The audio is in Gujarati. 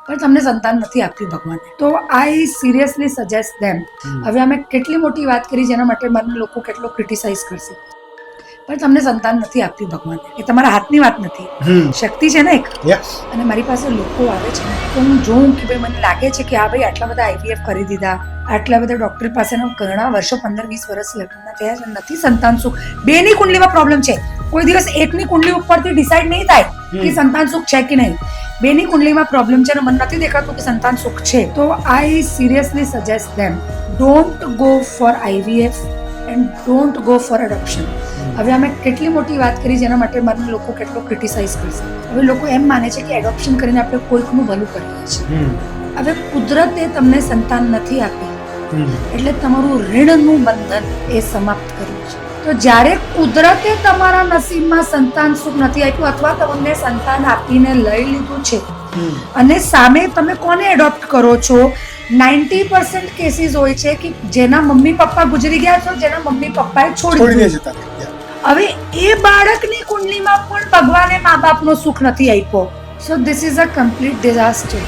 પણ તમને સંતાન નથી આપ્યું ભગવાને. તો આઈ સિરિયસલી સજેસ્ટ ધેમ. હવે અમે કેટલી મોટી વાત કરી જેના માટે મને લોકો કેટલો ક્રિટિસાઇઝ કરશે, પણ તમને સંતાન નથી આપ્યું ભગવાને. એ તમારા હાથની વાત નથી, શક્તિ છે ને એક. અને મારી પાસે લોકો આવે છે તો હું જોઉં કે ભાઈ મને લાગે છે કે હા ભાઈ આટલા બધા IVF કરી દીધા, આટલા બધા ડોક્ટર પાસેના ઘણા વર્ષો 15-20 વર્ષ લગ્ન થયા છે, નથી સંતાન સુખ. બેની કુંડલીમાં પ્રોબ્લેમ છે. કોઈ દિવસ એકની કુંડલી ઉપરથી ડિસાઈડ નહીં થાય કે સંતાન સુખ છે કે નહીં. બેની કુંડલીમાં પ્રોબ્લેમ છે અને મને નથી દેખાતું કે સંતાન સુખ છે. તો I seriously suggest them, don't go for IVF and don't go for adoption. હવે અમે કેટલી મોટી વાત કરી જેના માટે મને લોકો કેટલો ક્રિટિસાઇઝ કરશે. હવે લોકો એમ માને છે કે એડોપ્શન કરીને આપણે કોઈકનું ભલું કરીએ છીએ. હવે કુદરતે તમને સંતાન નથી આપી એટલે તમારું ઋણનું બંધન એ સમાપ્ત કર્યું છે. તો જ્યારે કુદરતે તમારા નસીબમાં સંતાન સુખ નથી આપ્યું અથવા તમને સંતાન આપીને લઈ લીધું છે અને સામે તમે કોને એડોપ્ટ કરો છો, 90% કેસીસ હોય છે કે જેના મમ્મી પપ્પા ગુજરી ગયા છે, જેના મમ્મી પપ્પાએ છોડી દીધું. હવે એ બાળકની કુંડલીમાં પણ ભગવાને મા બાપનો સુખ નથી આપ્યો. So this is a complete disaster.